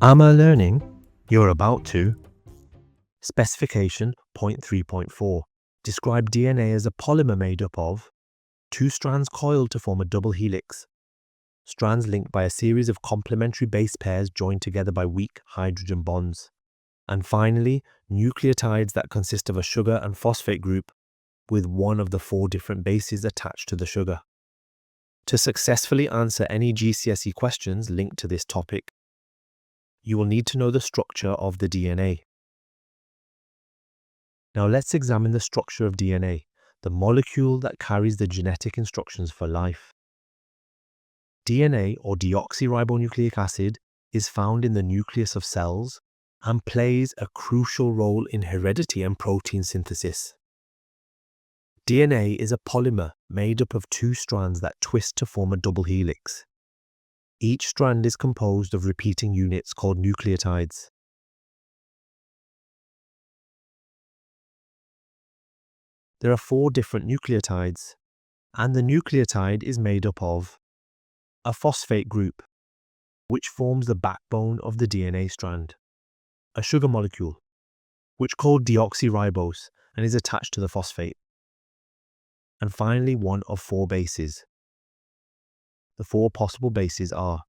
AMALearning, you're about to. Specification point 3.4. Describe DNA as a polymer made up of two strands coiled to form a double helix, strands linked by a series of complementary base pairs joined together by weak hydrogen bonds, and finally, nucleotides that consist of a sugar and phosphate group with one of the four different bases attached to the sugar. To successfully answer any GCSE questions linked to this topic, you will need to know the structure of the DNA. Now let's examine the structure of DNA, the molecule that carries the genetic instructions for life. DNA, or deoxyribonucleic acid, is found in the nucleus of cells and plays a crucial role in heredity and protein synthesis. DNA is a polymer made up of two strands that twist to form a double helix. Each strand is composed of repeating units called nucleotides. There are four different nucleotides, and the nucleotide is made up of a phosphate group, which forms the backbone of the DNA strand, a sugar molecule, which is called deoxyribose and is attached to the phosphate, and finally one of four bases. The four possible bases are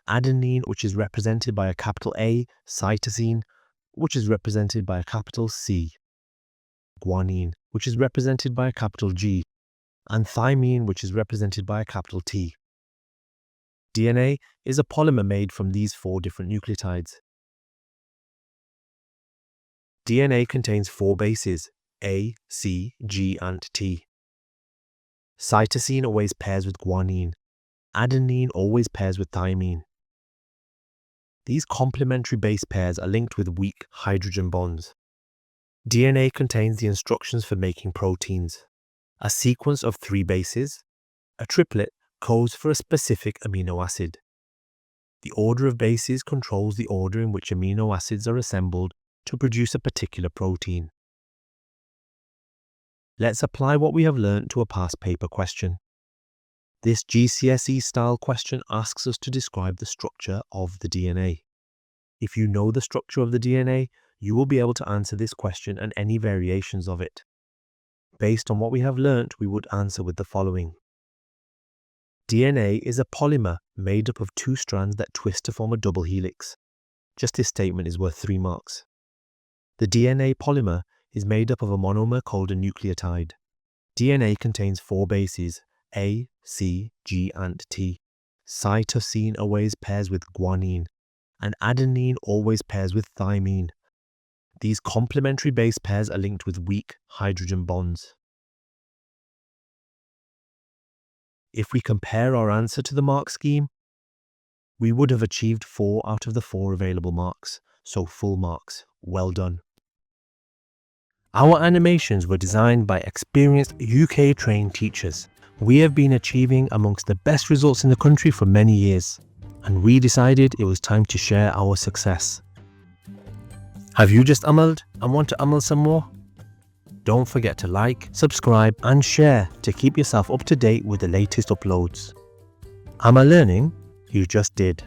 adenine, which is represented by a capital A, cytosine, which is represented by a capital C, guanine, which is represented by a capital G, and thymine, which is represented by a capital T. DNA is a polymer made from these four different nucleotides. DNA contains four bases, A, C, G, and T. Cytosine always pairs with guanine. Adenine always pairs with thymine. These complementary base pairs are linked with weak hydrogen bonds. DNA contains the instructions for making proteins. A sequence of three bases, a triplet, codes for a specific amino acid. The order of bases controls the order in which amino acids are assembled to produce a particular protein. Let's apply what we have learned to a past paper question. This GCSE-style question asks us to describe the structure of the DNA. If you know the structure of the DNA, you will be able to answer this question and any variations of it. Based on what we have learnt, we would answer with the following. DNA is a polymer made up of two strands that twist to form a double helix. Just this statement is worth 3 marks. The DNA polymer is made up of a monomer called a nucleotide. DNA contains four bases, A, C, G, and T. Cytosine always pairs with guanine, and adenine always pairs with thymine. These complementary base pairs are linked with weak hydrogen bonds. If we compare our answer to the mark scheme, we would have achieved 4 out of the 4 available marks, so full marks. Well done. Our animations were designed by experienced UK-trained teachers. We have been achieving amongst the best results in the country for many years, and we decided it was time to share our success. Have you just AMALed and want to AMAL some more? Don't forget to like, subscribe and share to keep yourself up to date with the latest uploads. AMALearning, you just did.